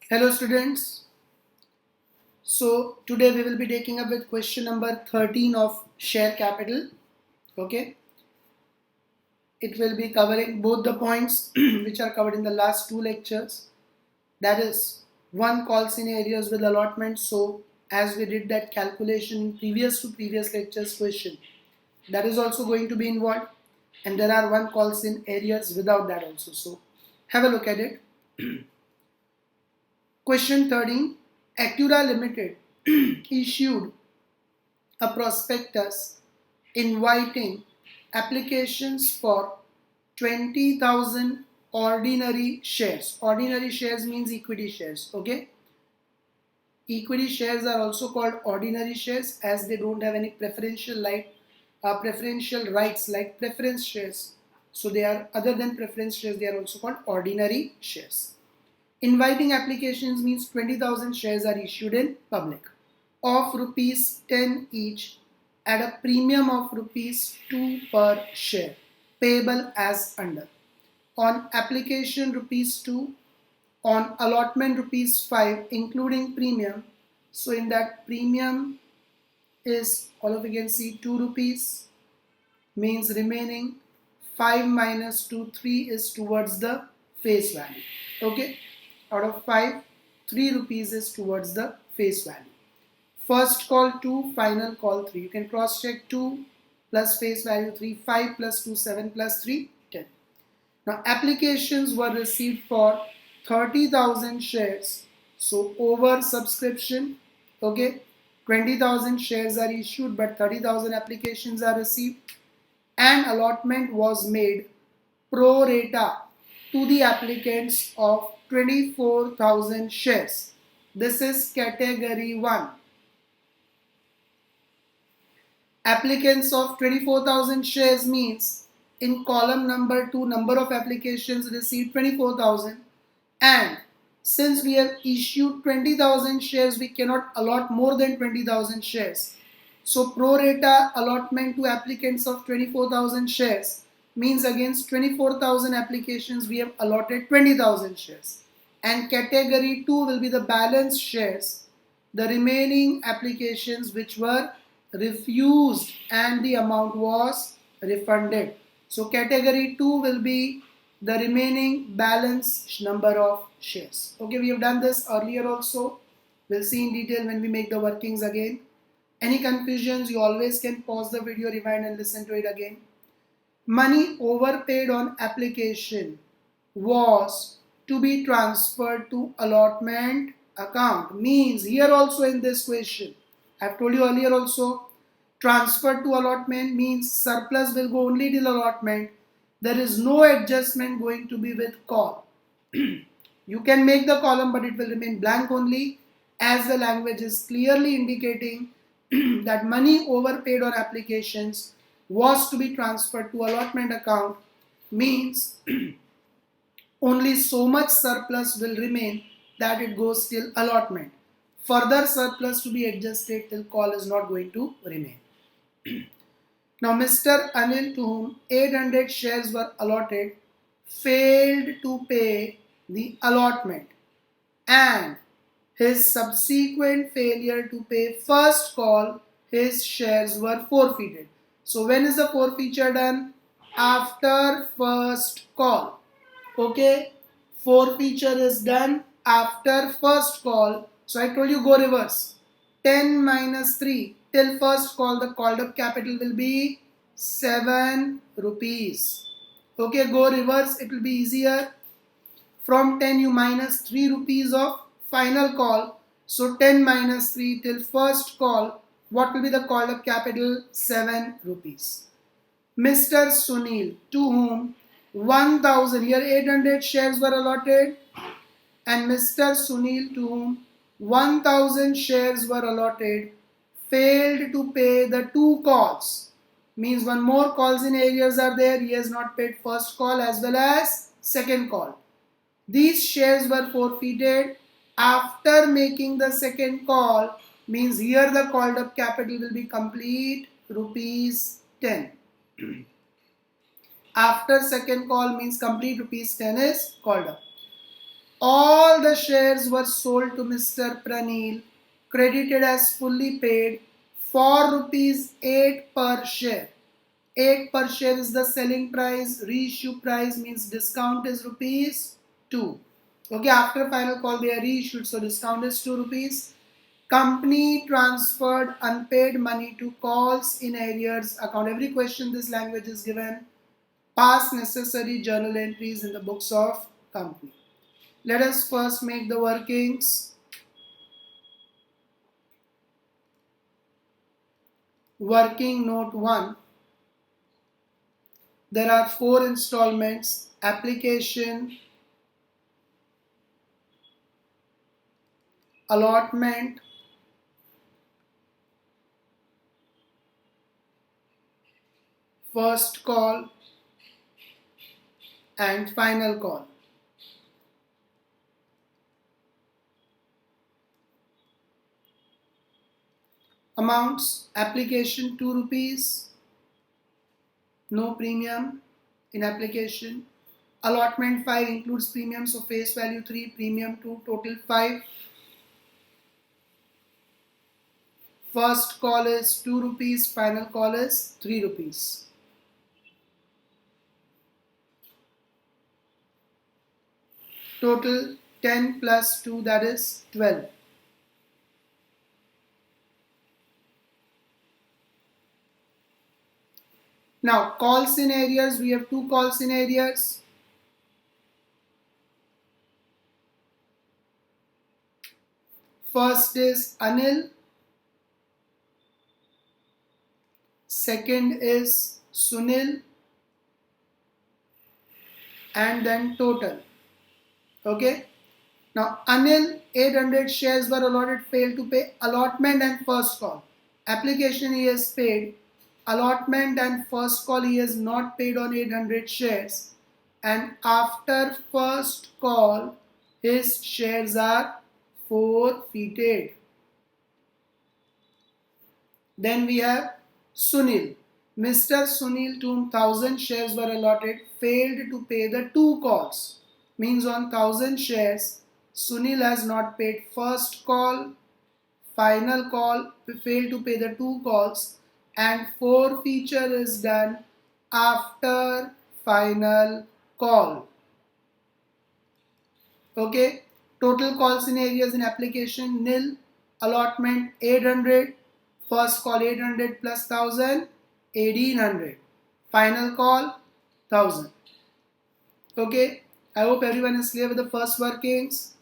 Hello students. So today we will be taking up with question number 13 of share capital. Okay. It will be covering both the points which are covered in the last two lectures. That is one call scenarios with allotment. So as we did that calculation in previous lectures question, that is also going to be involved. And there are one calls in areas without that also. So have a look at it. Question 13. Acura Limited issued a prospectus inviting applications for 20,000 ordinary shares. Ordinary shares means equity shares. Okay. Equity shares are also called ordinary shares as they don't have any preferential rights like preference shares. So they are other than preference shares. They are also called ordinary shares. Inviting applications means 20,000 shares are issued in public of rupees 10 each at a premium of rupees 2 per share payable as under. On application rupees 2, on allotment rupees 5 including premium. So in that premium is all of you can see 2 rupees means remaining 5 minus 2 3 is towards the face value. Okay, out of 5 3 rupees is towards the face value. First call 2, final call 3. You can cross check 2 plus face value 3, 5 plus 2, 7 plus 3, 10. Now applications were received for 30,000 shares. So over subscription, okay, 20,000 shares are issued but 30,000 applications are received and allotment was made pro rata to the applicants of 24,000 shares. This is category 1. Applicants of 24,000 shares means in column number 2 number of applications received 24,000 and since we have issued 20,000 shares we cannot allot more than 20,000 shares. So pro rata allotment to applicants of 24,000 shares means against 24,000 applications we have allotted 20,000 shares and category 2 will be the balance shares, the remaining applications which were refused and the amount was refunded. So category 2 will be the remaining balance number of shares. Okay, we have done this earlier also. We'll see in detail when we make the workings again. Any confusions, you always can pause the video, rewind and listen to it again. Money overpaid on application was to be transferred to allotment account. Means here also in this question, I've told you earlier also, transfer to allotment means surplus will go only till allotment. There is no adjustment going to be with call. You can make the column but it will remain blank only as the language is clearly indicating that money overpaid on applications was to be transferred to allotment account means only so much surplus will remain that it goes till allotment. Further surplus to be adjusted till call is not going to remain. Now Mr. Anil, to whom 800 shares were allotted, failed to pay the allotment and his subsequent failure to pay first call, his shares were forfeited. So when is the forfeiture done? After first call. Okay, forfeiture is done after first call. So I told you go reverse. 10 minus 3 till first call, the called up capital will be 7 rupees. Okay, go reverse, it will be easier. From 10 you minus 3 rupees of final call. So 10 minus 3 till first call, what will be the called up capital? 7 rupees. Mr. Sunil, to whom 1000, here 800 shares were allotted, and Mr. Sunil, to whom 1000 shares were allotted, failed to pay the 2 calls. Means one more calls in areas are there, he has not paid first call as well as second call. These shares were forfeited after making the second call, means here the called up capital will be complete rupees 10. After second call means complete rupees 10 is called up. All the shares were sold to Mr. Pranil, credited as fully paid for rupees 8 per share. 8 per share is the selling price. Reissue price means discount is rupees 2. Okay, after final call they are reissued, so discount is 2 rupees. Company transferred unpaid money to calls in arrears account. Every question this language is given. Pass necessary journal entries in the books of company. Let us first make the workings. Working note 1. There are 4 installments. Application, allotment, first call and final call. Amounts: application 2 rupees, no premium in application. Allotment 5 includes premium, so face value 3, premium 2, total 5. First call is 2 rupees, final call is 3 rupees. Total 10 plus 2, that is 12. Now call scenarios, we have 2 call scenarios. First is Anil, second is Sunil, and then total. Okay. Now Anil, 800 shares were allotted, failed to pay allotment and first call. Application he has paid. Allotment and first call he has not paid on 800 shares. And after first call, his shares are forfeited. Then we have Sunil. Mr. Sunil, to whom 1000 shares were allotted, failed to pay the 2 calls. Means on 1000 shares, Sunil has not paid first call, final call, failed to pay the 2 calls, and forfeiture is done after final call. Okay, total call scenarios in application: nil, allotment 800, first call 800 plus 1000, 1800, final call 1000. Okay, I hope everyone is clear with the first workings.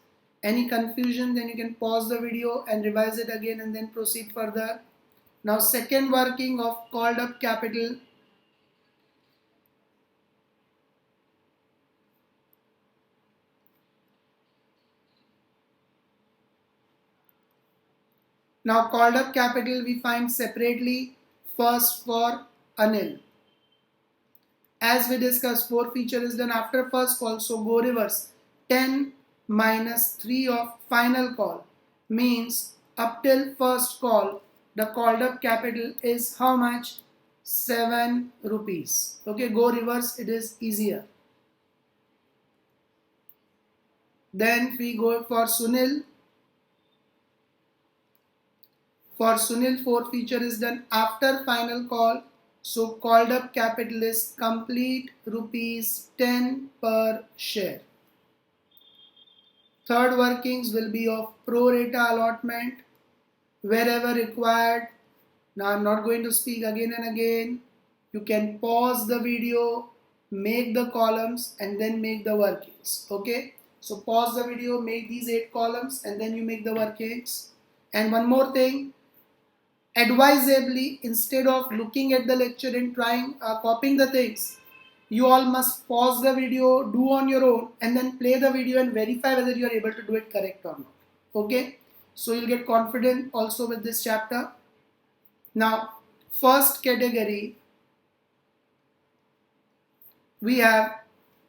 Any confusion, then you can pause the video and revise it again and then proceed further. Now second working of called up capital. Now called up capital we find separately, first for Anil. As we discussed, forfeiture is done after first call, so go reverse. 10 minus 3 of final call means up till first call, the called up capital is how much? 7 rupees. Okay, go reverse, it is easier. Then we go for Sunil. For Sunil, forfeiture is done after final call. So called up capital is complete rupees 10 per share. Third workings will be of pro rata allotment wherever required. Now I am not going to speak again and again. You can pause the video, make the columns and then make the workings. Okay. So pause the video, make these 8 columns and then you make the workings. And one more thing. Advisably, instead of looking at the lecture and trying copying the things, you all must pause the video, do on your own and then play the video and verify whether you are able to do it correct or not. Okay, so you'll get confident also with this chapter. Now first category, we have,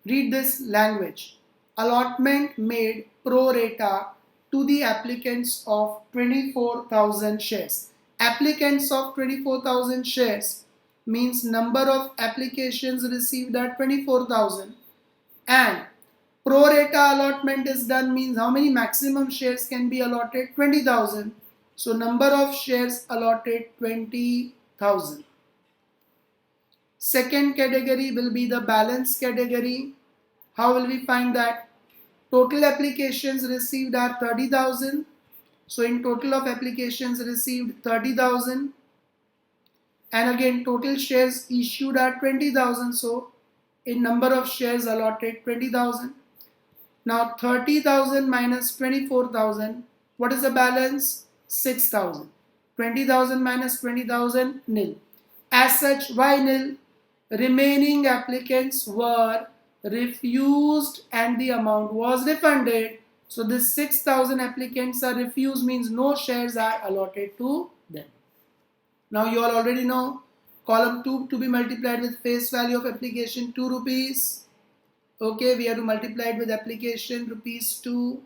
read this language, allotment made pro rata to the applicants of 24,000 shares. Applicants of 24,000 shares means number of applications received are 24,000 and Pro rata allotment is done means how many maximum shares can be allotted? 20,000. So number of shares allotted 20,000. Second category will be the balance category. How will we find that? Total applications received are 30,000. So in total of applications received 30,000. And again total shares issued are 20,000. So in number of shares allotted 20,000. Now 30,000 minus 24,000. What is the balance? 6,000. 20,000 minus 20,000 nil. As such, why nil? Remaining applicants were refused and the amount was refunded. So this 6,000 applicants are refused means no shares are allotted to them. Now you all already know column 2 to be multiplied with face value of application 2 rupees. Okay, we have to multiply it with application rupees 2.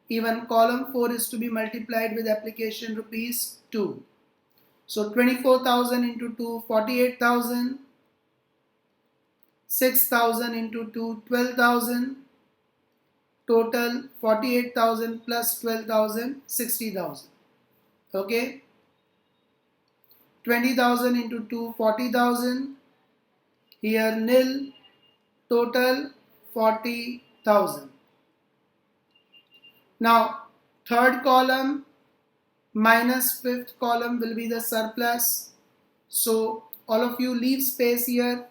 Even column 4 is to be multiplied with application rupees 2. So 24,000 into 2, 48,000. 6,000 into 2, 12,000. Total 48,000 plus 12,000, 60,000. Okay. 20,000 into 2, 40,000. Here nil. Total 40,000. Now third column minus fifth column will be the surplus. So all of you leave space here.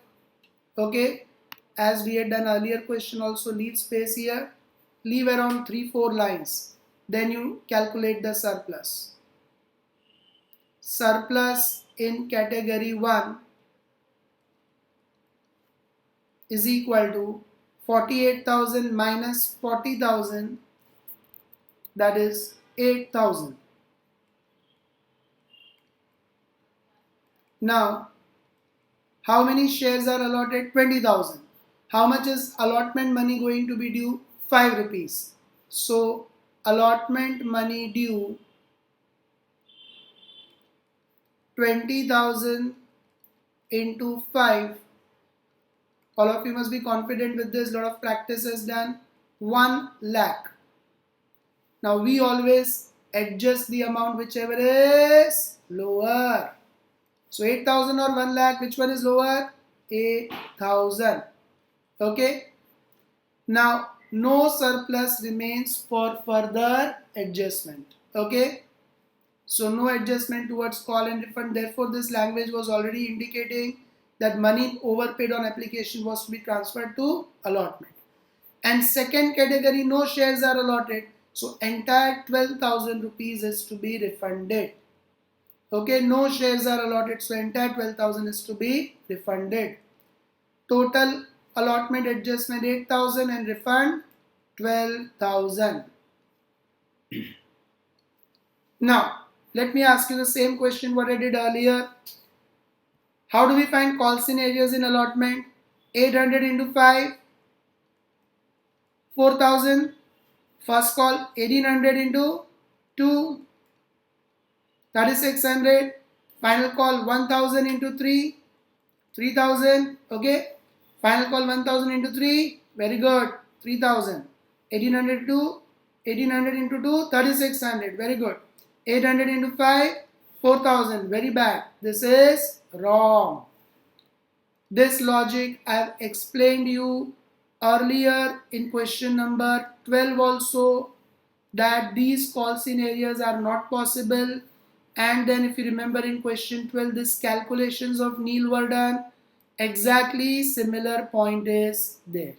Okay, as we had done earlier question also, leave space here. Leave around 3-4 lines. Then you calculate the surplus. Surplus in category 1 is equal to 48,000 minus 40,000, that is 8,000. Now how many shares are allotted? 20,000. How much is allotment money going to be due? 5 rupees. So allotment money due 20,000 into 5. All of you must be confident with this. Lot of practice is done. 1 lakh. Now we always adjust the amount whichever is lower. So 8,000 or 1 lakh, which one is lower? 8,000. Okay. Now no surplus remains for further adjustment. Okay. So no adjustment towards call and refund. Therefore this language was already indicating that money overpaid on application was to be transferred to allotment. And second category, no shares are allotted. So entire 12,000 rupees is to be refunded. Okay, no shares are allotted, so entire 12,000 is to be refunded. Total allotment adjustment 8,000 and refund 12,000. Now, let me ask you the same question what I did earlier. How do we find call scenarios in allotment? 800 into 5, 4,000. First call 1800 into 2, 3,600. Final call 1,000 into 3, 3,000. Okay. Final call 1,000 into 3. Very good. 3,000. 1800 into 2, 3,600. Very good. 800 into 5, 4,000. Very bad. This is wrong. This logic I have explained you earlier in question number 12 also, that these call scenarios are not possible. And then if you remember in question 12, these calculations of Neil were done. Exactly similar point is there.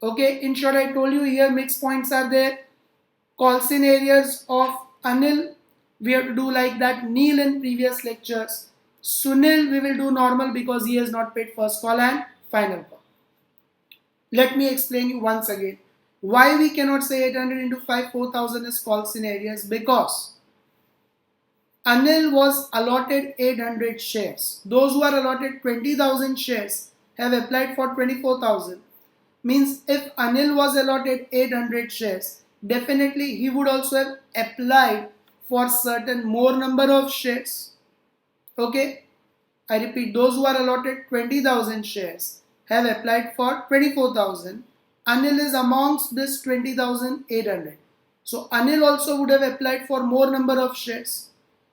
Okay, in short I told you here mixed points are there. Call scenarios of Anil we have to do like that. Neil in previous lectures. Sunil we will do normal because he has not paid first call and final call. Let me explain you once again why we cannot say 800 into 5, 4,000 is call scenarios. Because Anil was allotted 800 shares. Those who are allotted 20,000 shares have applied for 24,000. Means if Anil was allotted 800 shares, definitely he would also have applied for certain more number of shares. Okay. I repeat, those who are allotted 20,000 shares have applied for 24,000. Anil is amongst this 20,800. So Anil also would have applied for more number of shares.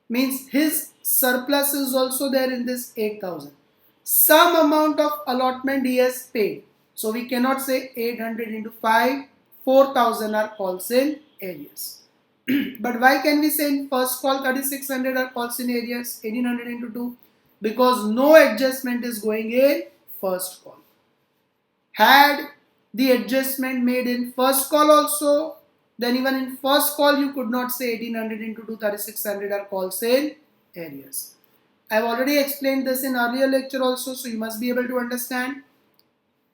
Means his surplus is also there in this 8,000. Some amount of allotment he has paid. So we cannot say 800 into 5, 4,000 are calls in areas. But why can we say in first call 3,600 are calls in areas, 1,800 into 2? Because no adjustment is going in first call. Had the adjustment made in first call also, then even in first call you could not say 1,800 into 2, 3,600 are calls in areas. I have already explained this in earlier lecture also, so you must be able to understand.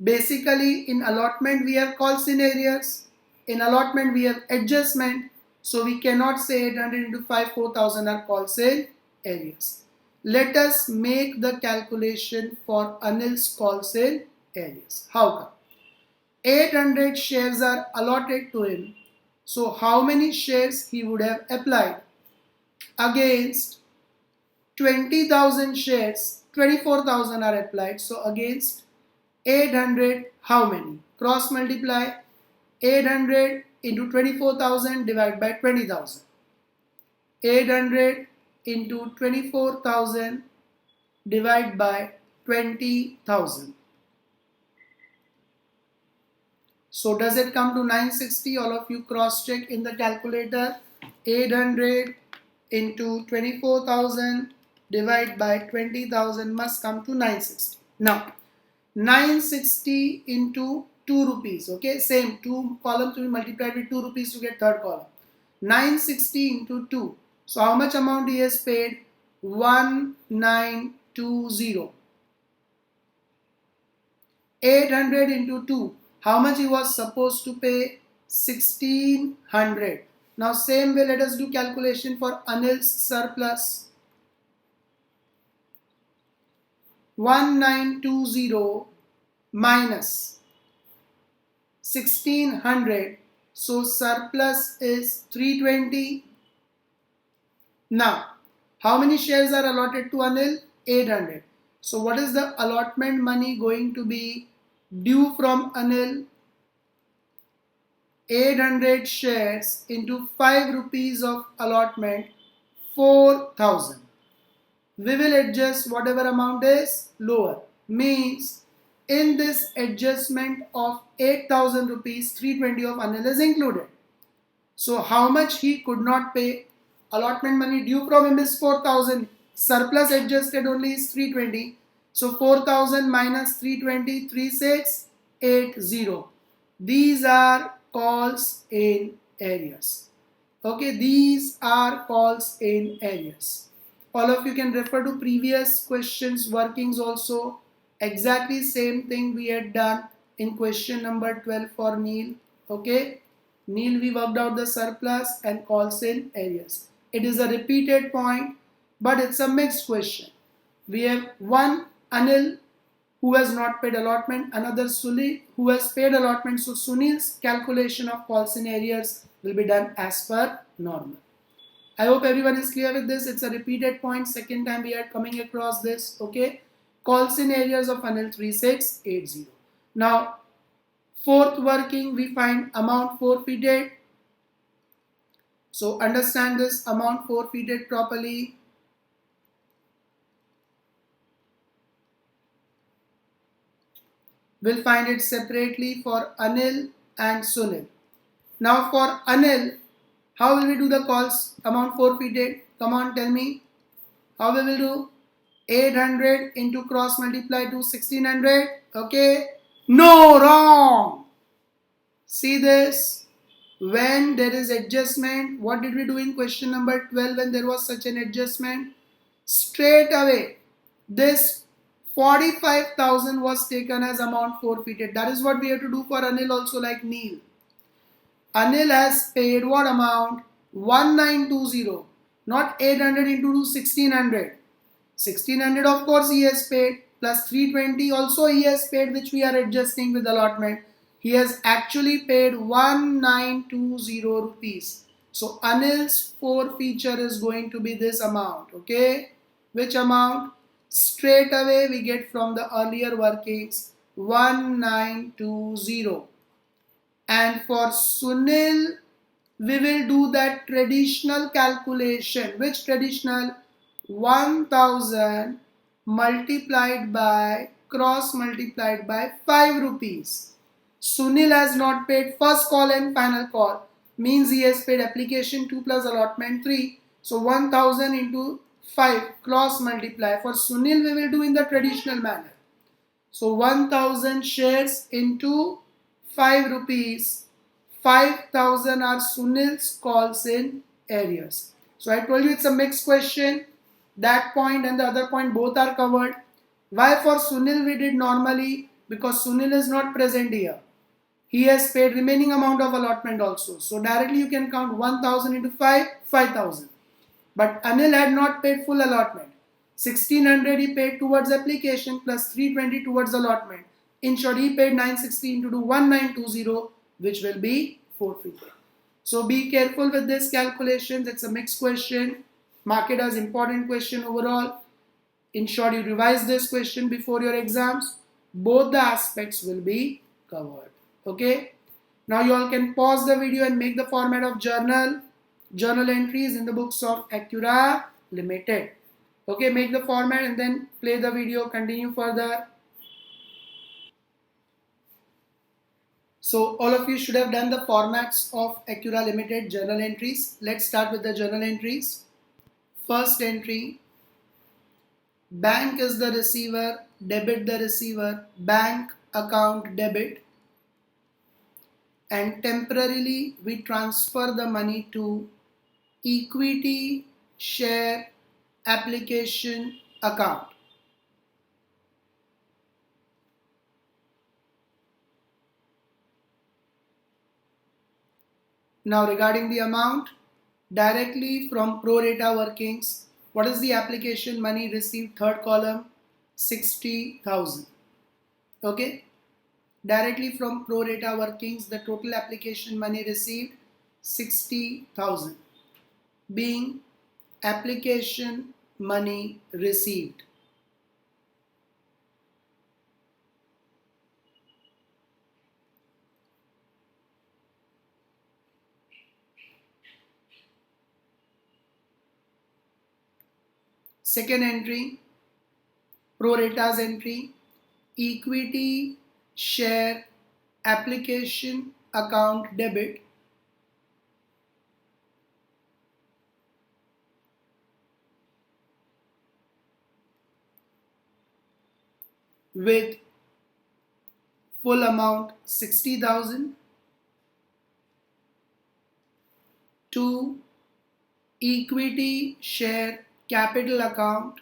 Basically in allotment we have calls in areas, in allotment we have adjustment, so we cannot say 800 into 5, 4,000 are calls in areas. Let us make the calculation for Anil's calls in areas. How come? 800 shares are allotted to him. So how many shares he would have applied? Against 20,000 shares, 24,000 are applied. So against 800, how many? Cross multiply 800 into 24,000 divided by 20,000. 800 into 24,000 divided by 20,000. So does it come to 960? All of you cross check in the calculator. 800 into 24,000 divided by 20,000 must come to 960. Now 960 into 2 rupees. Okay, same 2 columns to be multiplied with 2 rupees to get third column. 960 into 2. So how much amount he has paid? 1920. 800 into 2. How much he was supposed to pay? 1600. Now same way let us do calculation for Anil's surplus. 1920 minus 1600. So surplus is 320. Now how many shares are allotted to Anil? 800. So what is the allotment money going to be due from Anil? 800 shares into 5 rupees of allotment, 4,000. We will adjust whatever amount is lower. Means in this adjustment of 8,000 rupees, 320 of Anil is included. So how much he could not pay? Allotment money due from him is 4,000. Surplus adjusted only is 320. So 4,000 minus 320, 3680. These are calls in areas. Okay, these are calls in areas. All of you can refer to previous questions workings also. Exactly same thing we had done in question number 12 for Neil. Okay, Neil we worked out the surplus and calls in areas. It is a repeated point, but it's a mixed question. We have one Anil who has not paid allotment, another Sunil who has paid allotment. So Sunil's calculation of calls in areas will be done as per normal. I hope everyone is clear with this. It's a repeated point. Second time we are coming across this. Okay. Calls in areas of Anil 3680. Now, fourth working we find amount forfeited. So understand this amount forfeited properly. We'll find it separately for Anil and Sunil. Now for Anil, how will we do the calls amount forfeited? Come on, tell me. How we will do? 800 into cross multiply to 1600. Okay. No, wrong. See this. When there is adjustment, what did we do in question number 12 when there was such an adjustment? Straight away, this 45,000 was taken as amount forfeited. That is what we have to do for Anil also like Neil. Anil has paid what amount? 1920. Not 800 into 1600. 1600 of course he has paid, plus 320 also he has paid, which we are adjusting with allotment. He has actually paid 1920 rupees. So Anil's forfeiture is going to be this amount. Okay. Which amount? Straight away we get from the earlier workings 1920. And for Sunil, we will do that traditional calculation. Which traditional? 1000 multiplied by cross multiplied by 5 rupees. Sunil has not paid first call and final call. Means he has paid application 2 plus allotment 3. So 1000 into 5 cross multiply. For Sunil we will do in the traditional manner. So 1000 shares into 5 rupees. 5000 are Sunil's calls in areas. So I told you it's a mixed question. That point and the other point both are covered. Why for Sunil we did normally? Because Sunil is not present here. He has paid remaining amount of allotment also. So directly you can count 1000 into 5, 5000. But Anil had not paid full allotment. 1600 he paid towards application plus 320 towards allotment. In short, he paid 960 into 1920, which will be forfeited. So be careful with this calculation. It's a mixed question. Mark it as important question overall. In short, you revise this question before your exams. Both the aspects will be covered. Okay. Now you all can pause the video and make the format of journal entries in the books of Acura Limited. Okay, make the format and then play the video, continue further. So all of you should have done the formats of Acura Limited journal entries. Let's start with the journal entries. First entry, bank is the receiver, debit the receiver, bank account debit, and temporarily we transfer the money to equity share application account. Now regarding the amount, directly from pro rata workings, what is the application money received? Third column, 60,000. Okay, directly from pro rata workings, the total application money received 60,000, being application money received. Second entry, pro rata's entry, equity share application account debit with full amount 60,000 to equity share capital account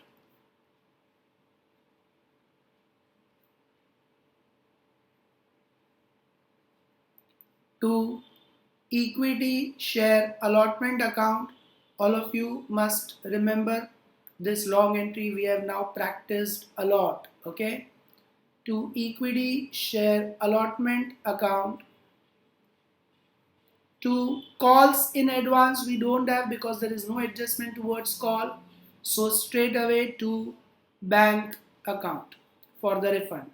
to equity share allotment account. All of you must remember this long entry we have now practiced a lot. Okay, to equity share allotment account. To calls in advance we don't have because there is no adjustment towards call, so straight away to bank account for the refund.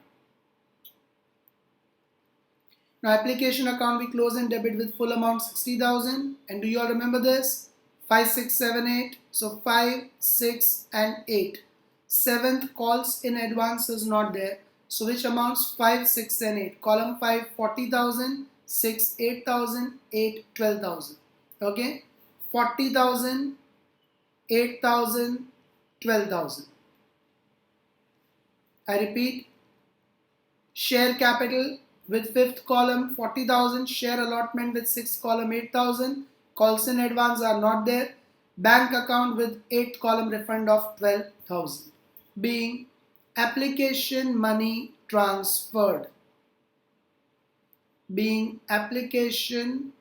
Now application account we close and debit with full amount 60,000, and do you all remember this? 5, 6, 7, 8. So 5, 6 and 8. Seventh calls in advance is not there. So which amounts? 5, 6 and 8. Column 5, 40,000. 6, 8,000. 8, 12,000. Okay. 40,000, 8,000, 12,000. I repeat. Share capital with fifth column 40,000, share allotment with sixth column 8,000, calls in advance are not there, bank account with eighth column refund of 12,000, being application money transferred, being application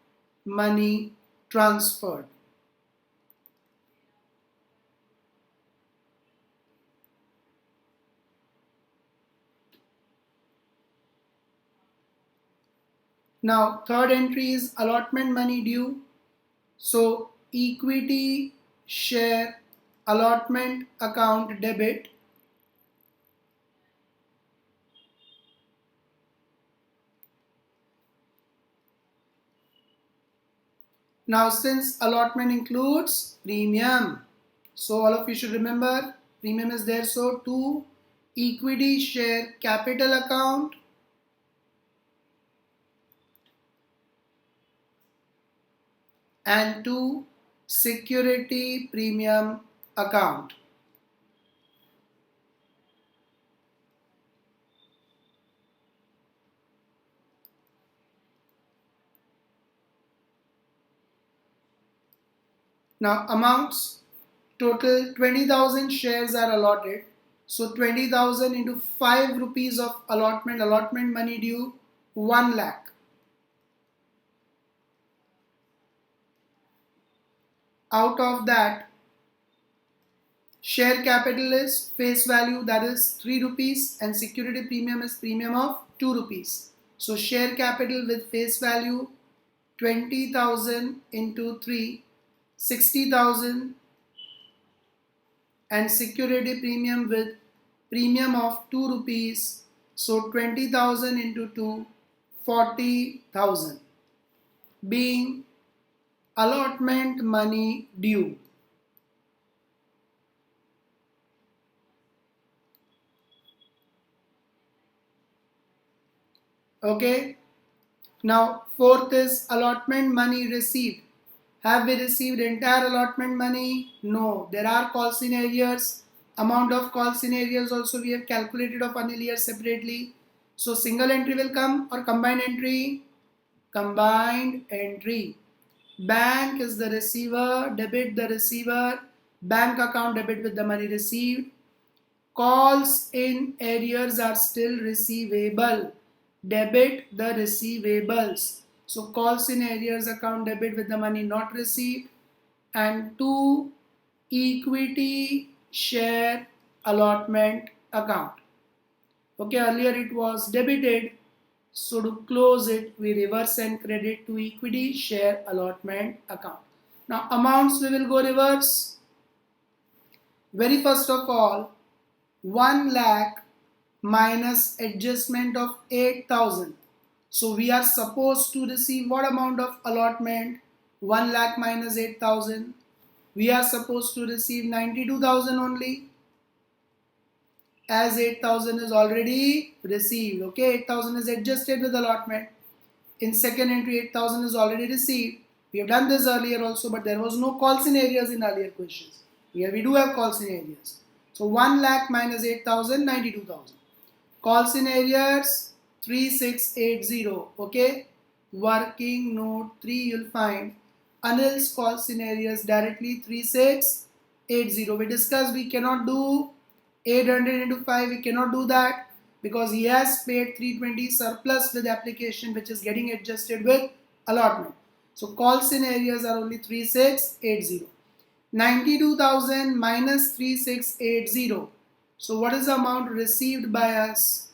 money transferred. Now third entry is allotment money due. So equity share allotment account debit Now since allotment includes premium, so all of you should remember premium is there. So to equity share capital account and to security premium account. Now amounts, total 20,000 shares are allotted. So 20,000 into 5 rupees of allotment money due 1 lakh. Out of that, share capital is face value, that is 3 rupees, and security premium is premium of 2 rupees. So share capital with face value 20,000 into 3, 60,000, and security premium with premium of 2 rupees. So 20,000 into 2, 40,000, being allotment money due. Okay. Now fourth is allotment money received. Have we received entire allotment money? No. There are call scenarios. Amount of call scenarios also we have calculated of Anil here separately. So single entry will come or combined entry? Combined entry. Bank is the receiver, debit the receiver, bank account debit with the money received. Calls in arrears are still receivable. Debit the receivables. So calls in arrears account debit with the money not received. And to equity share allotment account. Okay, earlier it was debited. So to close it, we reverse and credit to equity share allotment account. Now amounts we will go reverse. Very first of all, 1 lakh minus adjustment of 8,000. So we are supposed to receive what amount of allotment? 1 lakh minus 8,000. We are supposed to receive 92,000 only, as 8,000 is already received. Okay, 8,000 is adjusted with allotment. In second entry, 8,000 is already received. We have done this earlier also, but there was no call scenarios in earlier questions. Here we do have call scenarios. So 1 lakh minus 8,000, 92,000. Call scenarios 3680. Okay, working note 3 you'll find Anil's call scenarios directly 3680. We discussed we cannot do 800 into 5, we cannot do that because he has paid 320 surplus with application which is getting adjusted with allotment. So call scenarios are only 3680. 92,000 minus 3680. So what is the amount received by us?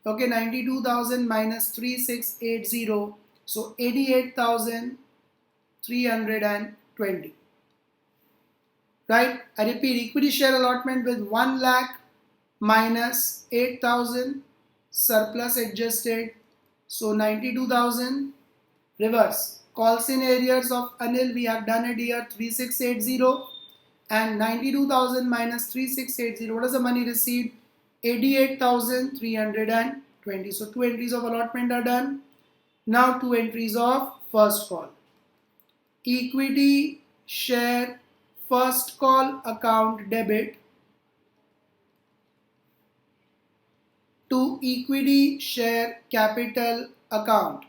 Okay, 92,000 minus 3680. So 88,320. Right? I repeat, equity share allotment with 1 lakh minus 8,000 surplus adjusted. So 92,000. Reverse. Call scenarios of Anil we have done it here 3680. And 92,000 minus 3680. What is the money received? 88,320. So 2 entries of allotment are done. Now 2 entries of first call. Equity share first call account debit to equity share capital account.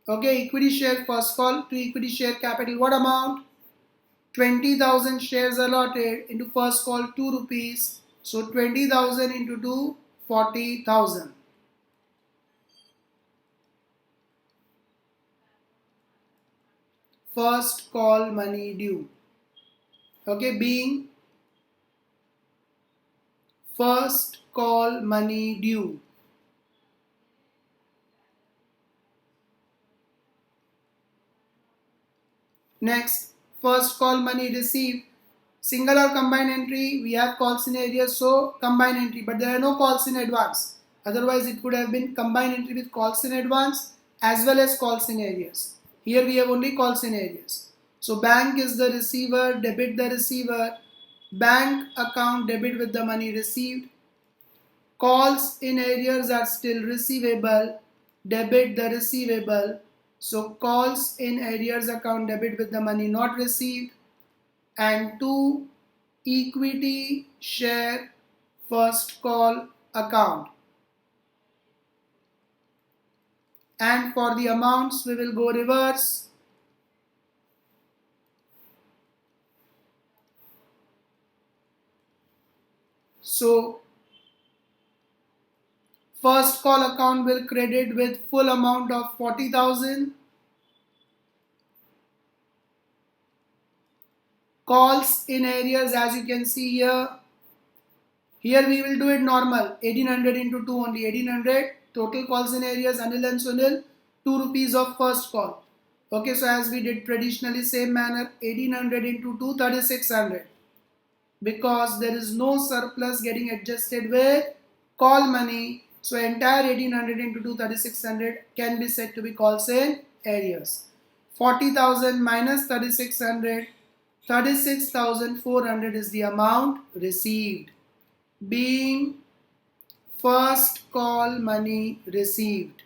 Okay, equity share first call to equity share capital. What amount? 20,000 shares allotted into first call 2 rupees. So 20,000 into 2, 40,000. First call money due. Okay, being first call money due. Next, first call money received. Single or combined entry, we have calls in arrears, so combined entry, but there are no calls in advance. Otherwise, it could have been combined entry with calls in advance as well as calls in arrears. Here we have only calls in arrears. So bank is the receiver, debit the receiver, bank account debit with the money received. Calls in arrears are still receivable, debit the receivable. So calls in arrears account debit with the money not received. And 2, equity share first call account. And for the amounts we will go reverse. So first call account will credit with full amount of 40,000. Calls in arrears, as you can see here. Here we will do it normal. 1800 into 2 only 1800. Total calls in arrears Anil and Sunil, 2 rupees of first call. Okay, so as we did traditionally same manner, 1800 into 2 3600. Because there is no surplus getting adjusted with call money, so entire 1800 into 2 3600 can be said to be calls in arrears. 40,000 minus 3600, 36,400 is the amount received, being first call money received.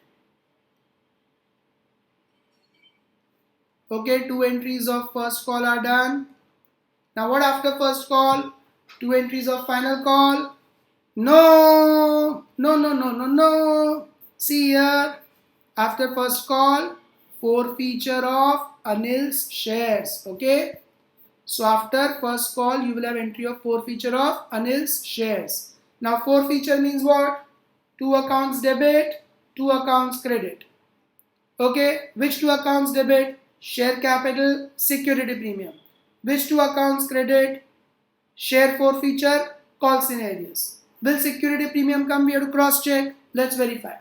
Okay, 2 entries of first call are done. Now what after first call? 2 entries of final call. No. See here, after first call, forfeiture of Anil's shares. Okay. So after first call, you will have entry of forfeiture of Anil's shares. Now forfeiture means what? 2 accounts debit, 2 accounts credit. Okay. Which 2 accounts debit? Share capital, security premium. Which 2 accounts credit? Share forfeiture, calls in arrears. Will security premium come? We have to cross check. Let's verify.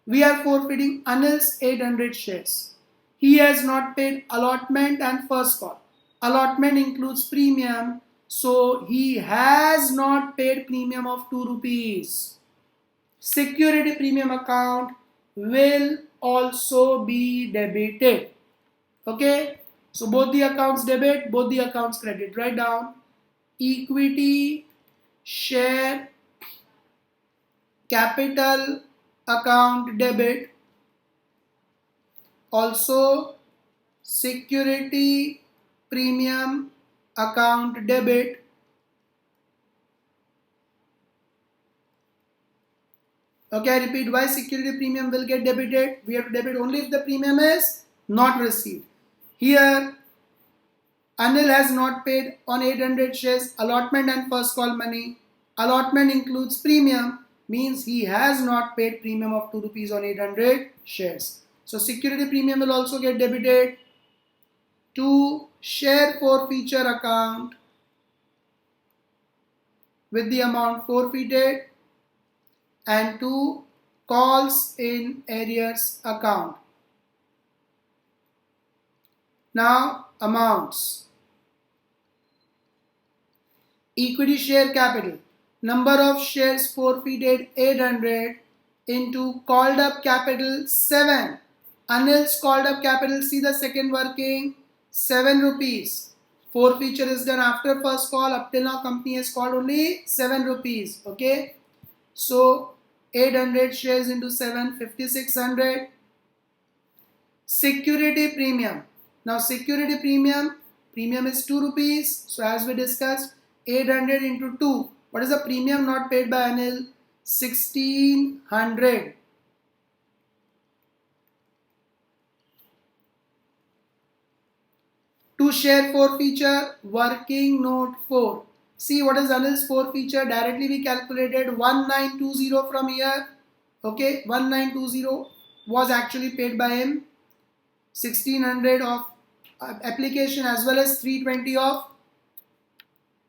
We are forfeiting Anil's 800 shares. He has not paid allotment and first call. Allotment includes premium, so he has not paid premium of 2 rupees. Security premium account will also be debited. Okay, so both the accounts debit, both the accounts credit. Write down equity share capital account debit, also security premium account debit. Okay, I repeat, why security premium will get debited? We have to debit only if the premium is not received. Here Anil has not paid on 800 shares allotment and first call money. Allotment includes premium, means he has not paid premium of 2 rupees on 800 shares. So security premium will also get debited to share forfeiture account with the amount forfeited and to calls in arrears account. Now amounts. Equity share capital. Number of shares forfeited 800 into called up capital 7. Anil's called up capital, see the second working, 7 rupees. Forfeiture is done after first call. Up till now company has called only 7 rupees. Okay. So 800 shares into 7, 5600. Security premium. Now security premium is 2 rupees. So as we discussed, 800 into 2. What is the premium not paid by Anil? 1600. To share forfeiture, working note 4. See what is Anil's forfeiture? Directly we calculated 1920 from here. Okay, 1920 was actually paid by him. 1600 of application as well as 320 of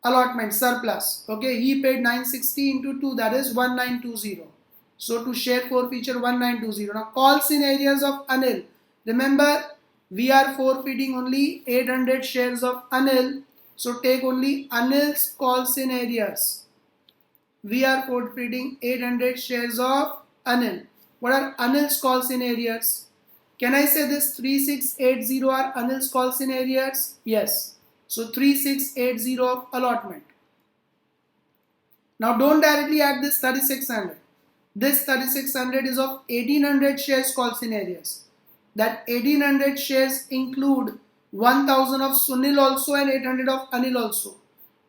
allotment surplus. Okay, he paid 960 into 2, that is 1920. So to share forfeiture 1920. Now calls in arrears of Anil. Remember, we are forfeiting only 800 shares of Anil. So take only Anil's calls in arrears. we are forfeiting 800 shares of Anil. What are Anil's call scenarios? Can I say this 3680 are Anil's call scenarios? Yes. So 3680 of allotment. Now don't directly add this 3600. This 3600 is of 1800 shares call scenarios. That 1800 shares include 1000 of Sunil also and 800 of Anil also.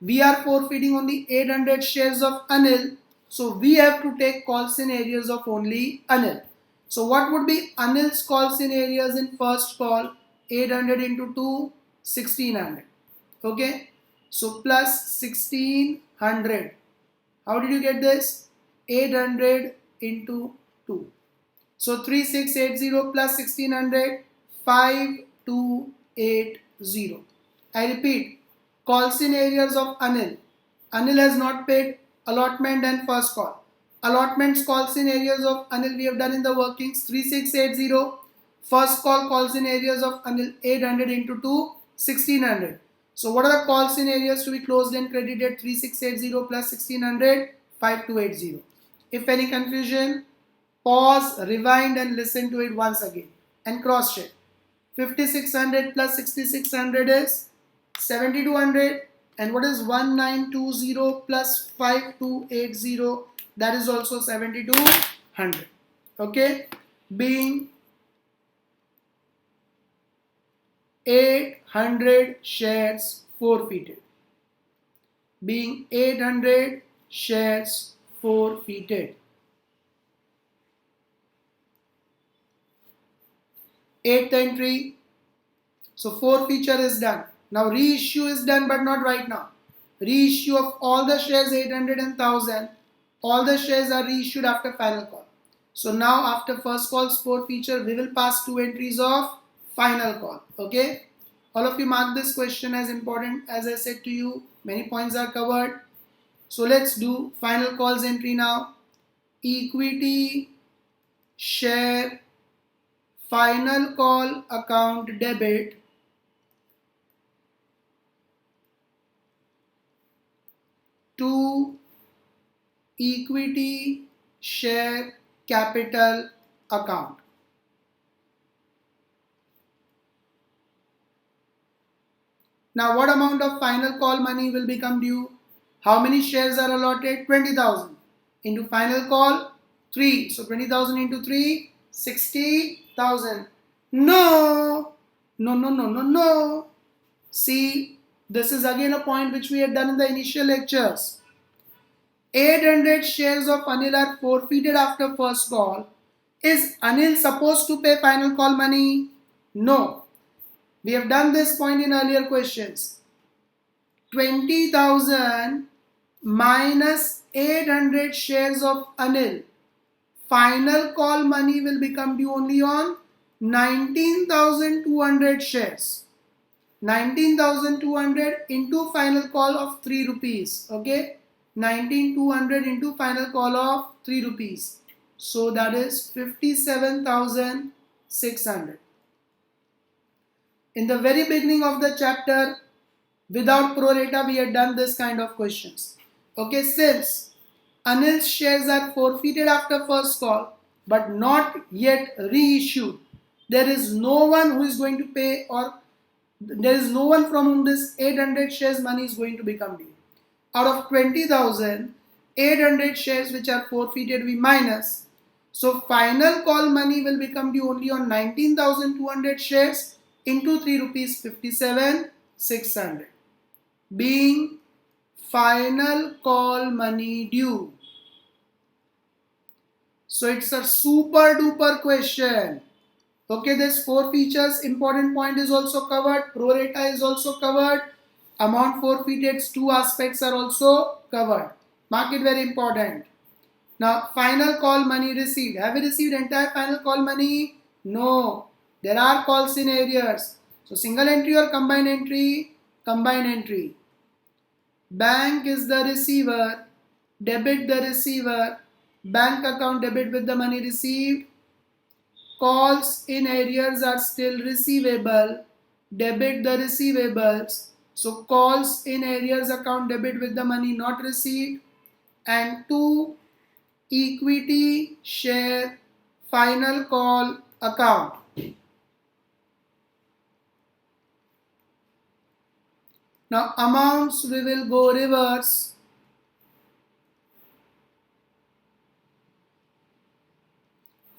We are forfeiting only 800 shares of Anil. So we have to take call scenarios of only Anil. So what would be Anil's call scenarios in first call? 800 into 2, 1600. Okay. So plus 1600. How did you get this? 800 into 2. So 3680 plus 1600, 5280. I repeat, call scenarios of Anil. Anil has not paid allotment and first call. Allotments call scenarios of Anil we have done in the workings 3680. First call scenarios of Anil 800 into 2, 1600. So what are the call scenarios to be closed and credited? 3680 plus 1600, 5280. If any confusion, pause, rewind and listen to it once again and cross check. 5600 plus 6600 is 7200, and what is 1920 plus 5280? That is also 7200. Okay, being 800 shares forfeited. Being 800 shares forfeited. 8th entry. So forfeiture is done. Now reissue is done, but not right now. Reissue of all the shares 800 and 1000. All the shares are reissued after final call. So now after first call's forfeiture, we will pass 2 entries of final call. Okay. All of you mark this question as important. As I said to you, many points are covered. So let's do final calls entry now. Equity share final call account debit to equity share capital account. Now what amount of final call money will become due? How many shares are allotted? 20,000 into final call 3. So 20,000 into 3, 60,000. No. No. See, this is again a point which we had done in the initial lectures. 800 shares of Anil are forfeited after first call. Is Anil supposed to pay final call money? No. We have done this point in earlier questions. 20,000 minus 800 shares of Anil. Final call money will become due only on 19,200 shares. 19,200 into final call of 3 rupees. Okay. 19,200 into final call of 3 rupees. So that is 57,600. In the very beginning of the chapter, without pro rata, we had done this kind of questions. Okay, since Anil's shares are forfeited after first call but not yet reissued, there is no one who is going to pay, or there is no one from whom this 800 shares money is going to become due. Out of 20,000, 800 shares which are forfeited we minus. So final call money will become due only on 19,200 shares into 3 rupees 57,600. Being final call money due. So it's a super duper question. Okay, this 4 features, important point is also covered, pro rata is also covered, amount forfeited, 2 aspects are also covered. Mark it very important. Now final call money received. Have you received entire final call money? No. There are call scenarios. So single entry or combined entry? Combined entry. Bank is the receiver. Debit the receiver. Bank account debit with the money received. Calls in arrears are still receivable. Debit the receivables. So calls in arrears account debit with the money not received. and 2 equity share final call account. Now amounts we will go reverse.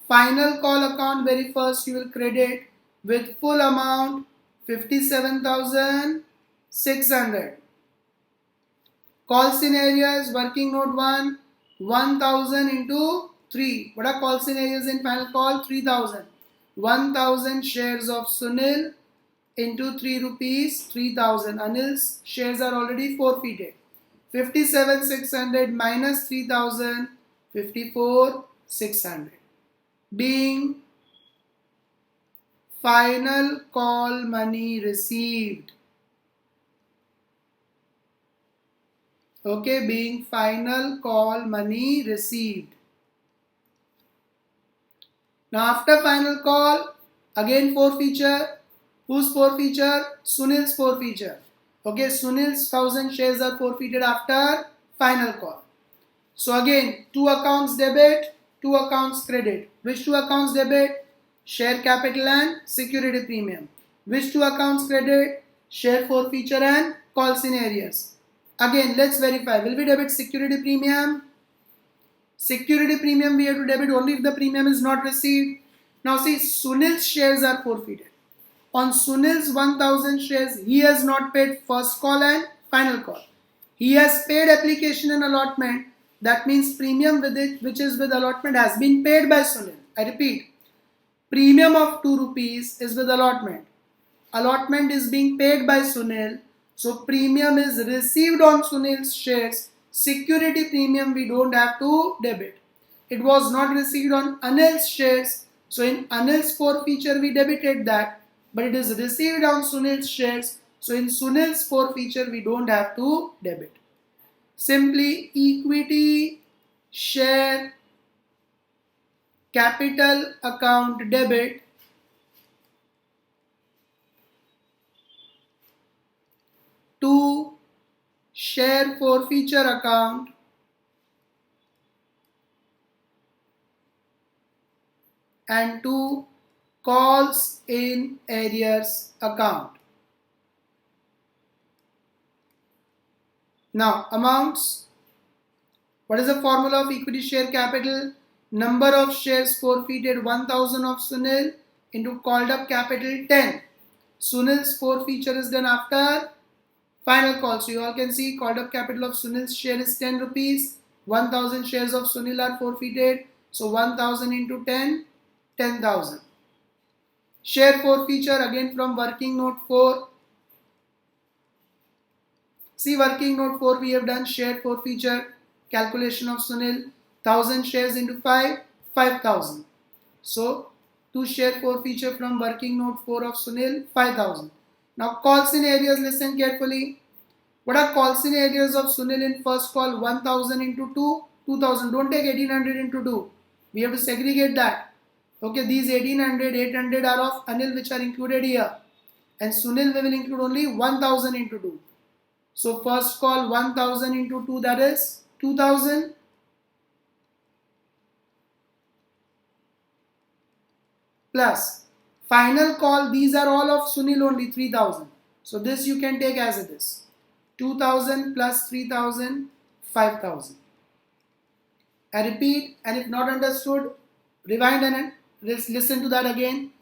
Final call account, very first you will credit with full amount 57,600. Call scenarios, working note 1, 1000 into 3. What are call scenarios in final call? 3000. 1000 shares of Sunil into 3 rupees, 3000. Anil's shares are already forfeited. 57,600 minus 3000, 54,600. Being final call money received. Okay, being final call money received. Now after final call, again forfeiture. Whose forfeiture? Sunil's forfeiture. Okay, Sunil's 1000 shares are forfeited after final call. So again, 2 accounts debit, 2 accounts credit. Which 2 accounts debit? Share capital and security premium. Which 2 accounts credit? Share forfeiture and call scenarios. Again, let's verify. Will we debit security premium? Security premium we have to debit only if the premium is not received. Now see, Sunil's shares are forfeited. On Sunil's 1000 shares, he has not paid first call and final call. He has paid application and allotment. That means premium with it, which is with allotment, has been paid by Sunil. I repeat, premium of 2 rupees is with allotment. Allotment is being paid by Sunil. So premium is received on Sunil's shares. Security premium we don't have to debit. It was not received on Anil's shares. So in Anil's forfeiture we debited that. But it is received on Sunil's shares. So in Sunil's forfeiture we don't have to debit. Simply equity share capital account debit to share forfeiture account and to calls in arrears account. Now amounts. What is the formula of equity share capital? Number of shares forfeited 1000 of Sunil into called up capital 10. Sunil's forfeiture is done after final call. So you all can see called up capital of Sunil's share is 10 rupees. 1000 shares of Sunil are forfeited. So 1000 into 10, 10,000. Share forfeiture again from working note 4. See working note 4 we have done share forfeiture calculation of Sunil. 1000 shares into 5, 5000. So to share forfeiture from working note 4 of Sunil, 5000. Now call scenarios, listen carefully. What are call scenarios of Sunil in first call? 1000 into 2, 2000. Don't take 1800 into 2. We have to segregate that. Okay, these 1800, 800 are of Anil which are included here. And Sunil we will include only 1000 into 2. So first call 1000 into 2, that is 2000. Plus final call, these are all of Sunil only, 3000. So this you can take as it is. 2000 plus 3000, 5000. I repeat, and if not understood, rewind and listen to that again.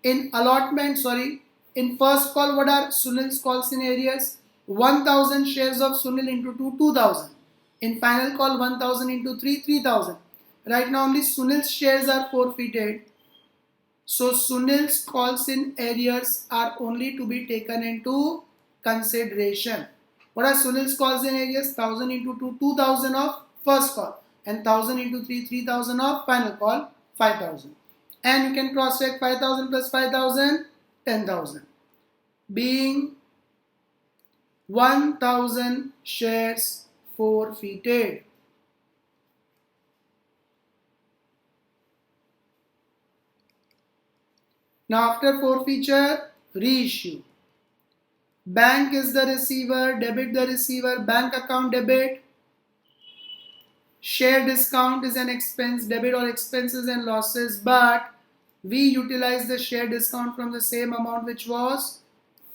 In in first call, what are Sunil's call scenarios? 1000 shares of Sunil into 2, 2000. In final call, 1000 into 3, 3000. Right now only Sunil's shares are forfeited. So Sunil's calls in arrears are only to be taken into consideration. What are Sunil's calls in arrears? 1000 into 2, 2000 of first call. And 1000 into 3, 3000 of final call, 5000. And you can cross check 5000 plus 5000, 10,000. Being 1000 shares forfeited. Now after forfeiture, reissue. Bank is the receiver, debit the receiver, bank account debit. Share discount is an expense, debit or expenses and losses, but we utilize the share discount from the same amount which was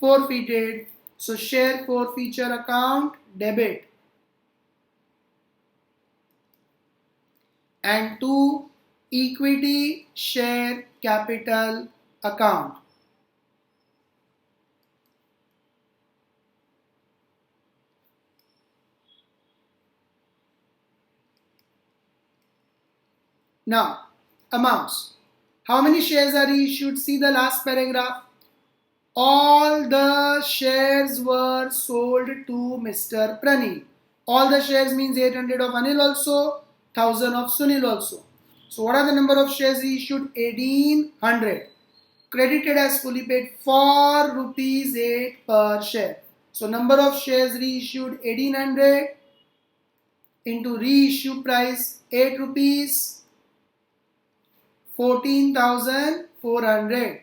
forfeited. So share forfeiture account, debit. And 2, equity share capital account. Now, amounts. How many shares are issued? See the last paragraph. All the shares were sold to Mr. Pranil. All the shares means 800 of Anil also, 1000 of Sunil also. So what are the number of shares issued? 1800. Credited as fully paid for rupees 8 per share. So number of shares reissued 1800 into reissue price 8 rupees, 14,400.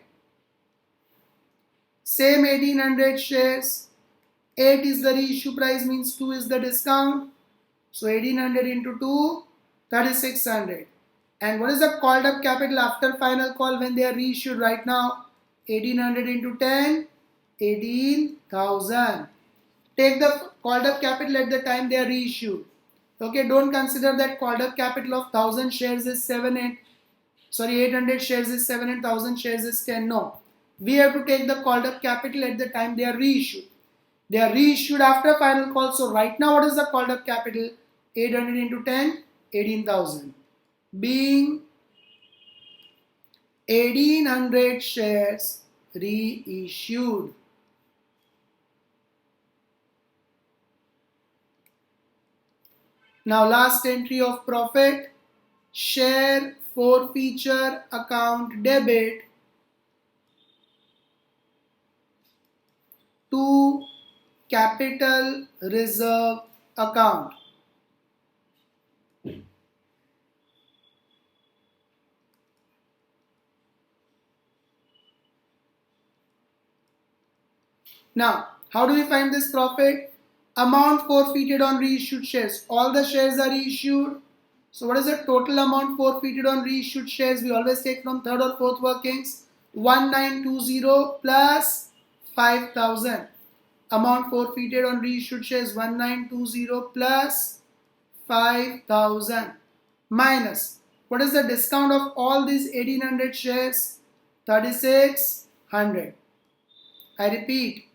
Same 1800 shares. 8 is the reissue price, means 2 is the discount. So 1800 into 2, 3600. And what is the called up capital after final call when they are reissued right now? 1800 into 10, 18,000. Take the called up capital at the time they are reissued. Okay, don't consider that called up capital of 1000 shares is 800 shares is 7 and 1000 shares is 10. No. We have to take the called up capital at the time they are reissued. They are reissued after final call. So right now what is the called up capital? 800 into 10, 18,000. Being 1800 shares reissued. Now last entry of profit. Share forfeiture account, debit to capital reserve account. Now, how do we find this profit? Amount forfeited on reissued shares. All the shares are reissued. So what is the total amount forfeited on reissued shares? We always take from third or fourth workings. 1920 plus 5,000. Amount forfeited on reissued shares 1920 plus 5,000 minus, what is the discount of all these 1800 shares? 3600. I repeat,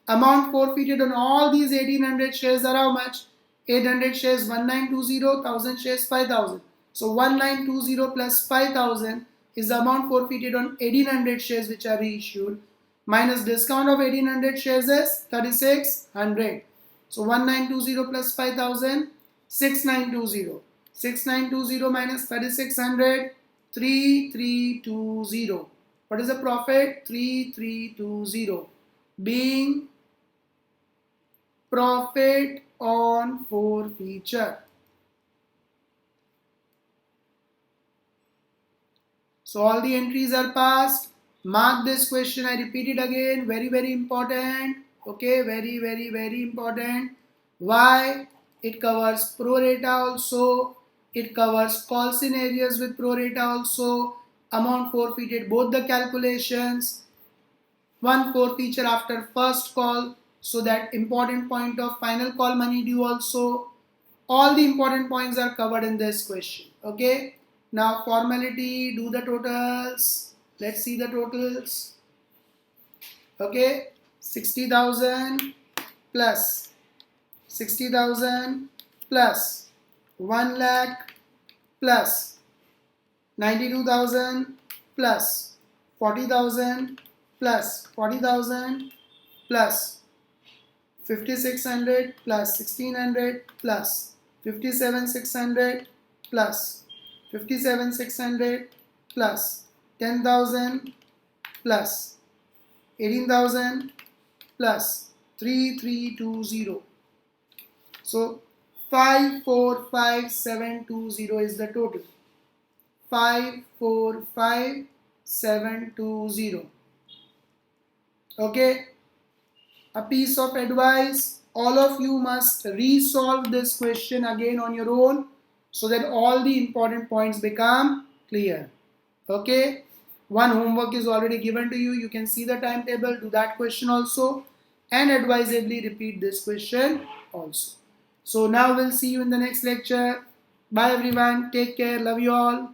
amount forfeited on all these 1800 shares are how much? 800 shares 1920, 1000 shares 5000. So 1920 plus 5000 is the amount forfeited on 1800 shares which are reissued, minus discount of 1800 shares is 3600. So 1920 plus 5000, 6920. 6920 minus 3600, 3320. What is the profit? 3320. Being profit on forfeiture. So all the entries are passed. Mark this question. I repeat it again. Very, very important. Okay, very, very, very important. Why? It covers pro rata also. It covers call scenarios with pro rata also. Amount forfeited, both the calculations. One forfeiture after first call. So that important point of final call money due also. All the important points are covered in this question. Okay. Now formality, do the totals. Let's see the totals. Okay. 60,000 plus 60,000 plus 1 lakh plus 92,000 plus 40,000 plus 40,000 plus 5,600 plus 1,600 plus 57,600 plus 57,600 plus 10,000 plus 18,000 plus 3,320. So 545,720 is the total. 545,720. Okay. A piece of advice, all of you must resolve this question again on your own. so that all the important points become clear. Okay, one homework is already given to you. You can see the timetable, do that question also, and advisably repeat this question also. So now we'll see you in the next lecture. Bye everyone, take care, love you all.